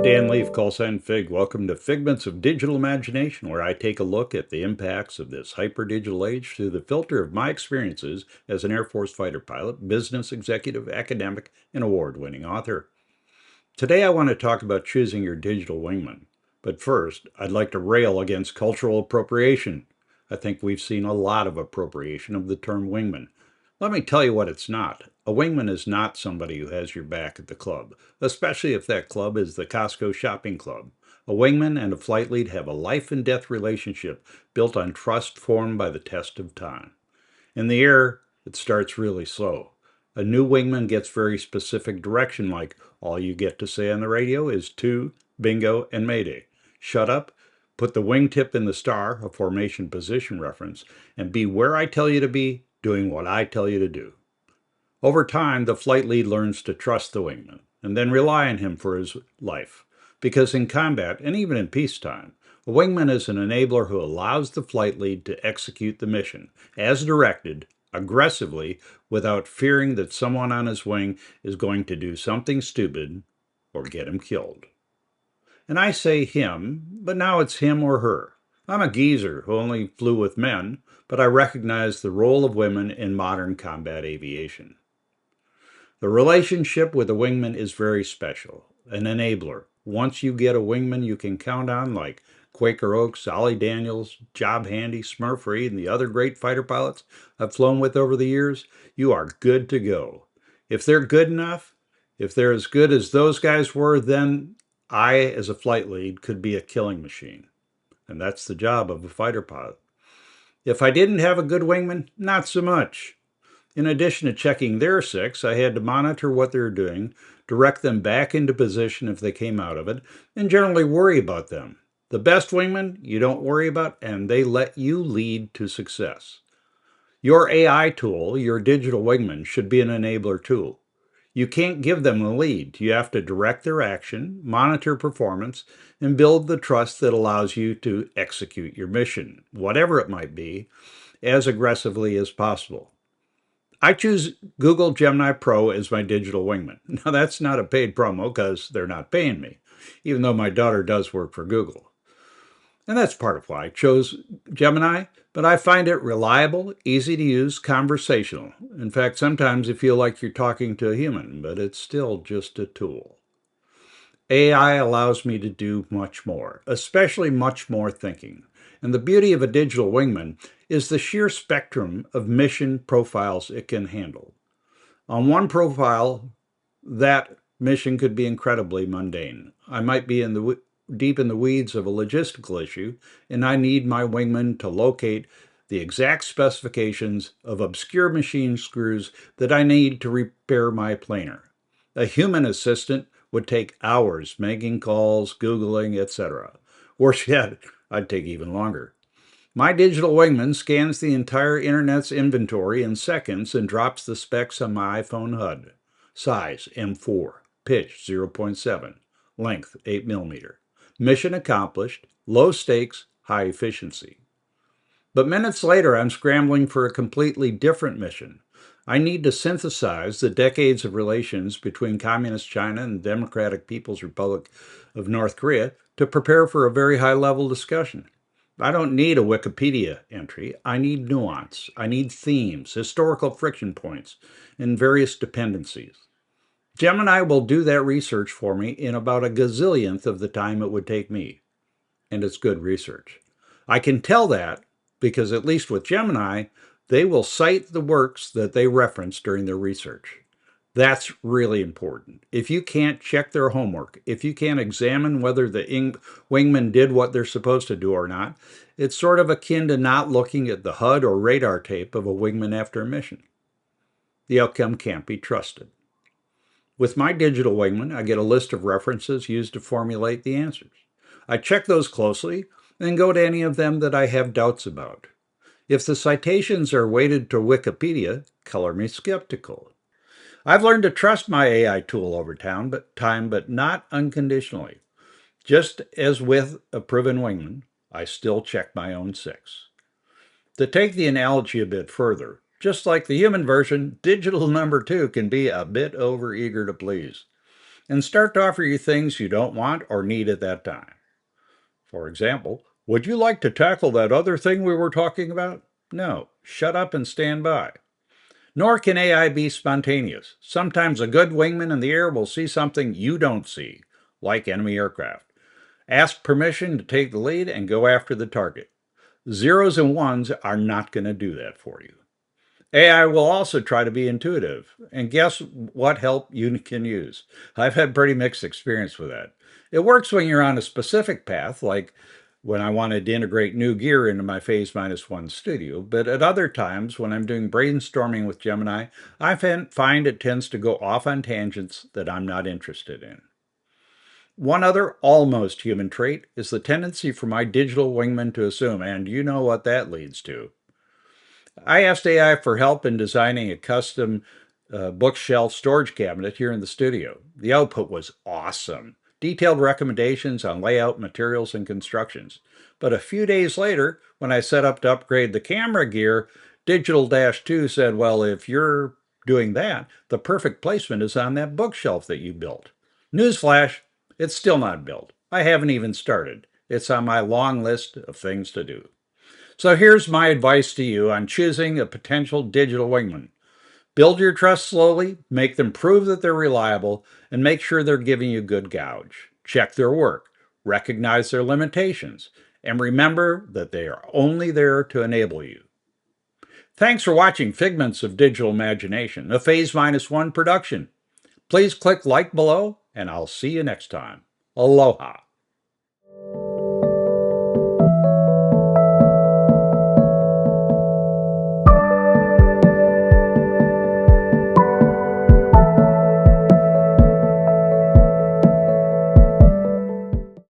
Dan Leaf, callsign Fig. Welcome to Figments of Digital Imagination, where I take a look at the impacts of this hyper-digital age through the filter of my experiences as an Air Force fighter pilot, business executive, academic, and award-winning author. Today I want to talk about choosing your digital wingman. But first, I'd like to rail against cultural appropriation. I think we've seen a lot of appropriation of the term wingman. Let me tell you what it's not. A wingman is not somebody who has your back at the club, especially if that club is the Costco shopping club. A wingman and a flight lead have a life and death relationship built on trust formed by the test of time. In the air, it starts really slow. A new wingman gets very specific direction, like all you get to say on the radio is to, bingo, and mayday. Shut up, put the wingtip in the star, a formation position reference, and be where I tell you to be, doing what I tell you to do. Over time, the flight lead learns to trust the wingman and then rely on him for his life. Because in combat, and even in peacetime, a wingman is an enabler who allows the flight lead to execute the mission, as directed, aggressively, without fearing that someone on his wing is going to do something stupid or get him killed. And I say him, but now it's him or her. I'm a geezer who only flew with men, but I recognize the role of women in modern combat aviation. The relationship with a wingman is very special, an enabler. Once you get a wingman you can count on, like Quaker Oaks, Ollie Daniels, Job Handy, Smurf Reed, and the other great fighter pilots I've flown with over the years, you are good to go. If they're good enough, if they're as good as those guys were, then I, as a flight lead, could be a killing machine. And that's the job of a fighter pilot. If I didn't have a good wingman, not so much. In addition to checking their six, I had to monitor what they were doing, direct them back into position if they came out of it, and generally worry about them. The best wingmen you don't worry about, and they let you lead to success. Your AI tool, your digital wingman, should be an enabler tool. You can't give them the lead. You have to direct their action, monitor performance, and build the trust that allows you to execute your mission, whatever it might be, as aggressively as possible. I choose Google Gemini Pro as my digital wingman. Now, that's not a paid promo because they're not paying me, even though my daughter does work for Google. And that's part of why I chose Gemini, but I find it reliable, easy to use, conversational. In fact, sometimes you feel like you're talking to a human, but it's still just a tool. AI allows me to do much more, especially much more thinking. And the beauty of a digital wingman is the sheer spectrum of mission profiles it can handle. On one profile, that mission could be incredibly mundane. I might be deep in the weeds of a logistical issue, and I need my wingman to locate the exact specifications of obscure machine screws that I need to repair my planer. A human assistant would take hours making calls, Googling, etc. Worse yet, I'd take even longer. My digital wingman scans the entire internet's inventory in seconds and drops the specs on my iPhone HUD. Size M4, pitch 0.7, length 8 mm. Mission accomplished, low stakes, high efficiency. But minutes later, I'm scrambling for a completely different mission. I need to synthesize the decades of relations between Communist China and the Democratic People's Republic of North Korea to prepare for a very high-level discussion. I don't need a Wikipedia entry. I need nuance. I need themes, historical friction points, and various dependencies. Gemini will do that research for me in about a gazillionth of the time it would take me. And it's good research. I can tell that because, at least with Gemini, they will cite the works that they reference during their research. That's really important. If you can't check their homework, if you can't examine whether the wingmen did what they're supposed to do or not, it's sort of akin to not looking at the HUD or radar tape of a wingman after a mission. The outcome can't be trusted. With my digital wingman, I get a list of references used to formulate the answers. I check those closely and go to any of them that I have doubts about. If the citations are weighted to Wikipedia, color me skeptical. I've learned to trust my AI tool over time, but not unconditionally. Just as with a proven wingman, I still check my own six. To take the analogy a bit further, just like the human version, digital number two can be a bit overeager to please. and start to offer you things you don't want or need at that time. For example, would you like to tackle that other thing we were talking about? No, shut up and stand by. Nor can AI be spontaneous. Sometimes a good wingman in the air will see something you don't see, like enemy aircraft. Ask permission to take the lead and go after the target. Zeros and ones are not going to do that for you. AI will also try to be intuitive. And guess what help you can use? I've had pretty mixed experience with that. It works when you're on a specific path, like when I wanted to integrate new gear into my Phase Minus One studio, but at other times, when I'm doing brainstorming with Gemini, I find it tends to go off on tangents that I'm not interested in. One other almost human trait is the tendency for my digital wingman to assume, and you know what that leads to. I asked AI for help in designing a custom bookshelf storage cabinet here in the studio. The output was awesome. Detailed recommendations on layout, materials, and constructions. But a few days later, when I set up to upgrade the camera gear, Digital 2 said, well, if you're doing that, the perfect placement is on that bookshelf that you built. Newsflash, it's still not built. I haven't even started. It's on my long list of things to do. So here's my advice to you on choosing a potential digital wingman. Build your trust slowly, make them prove that they're reliable, and make sure they're giving you good gauge. Check their work, recognize their limitations, and remember that they are only there to enable you. Thanks for watching Figments of Digital Imagination, a Phase Minus One production. Please click like below, and I'll see you next time. Aloha.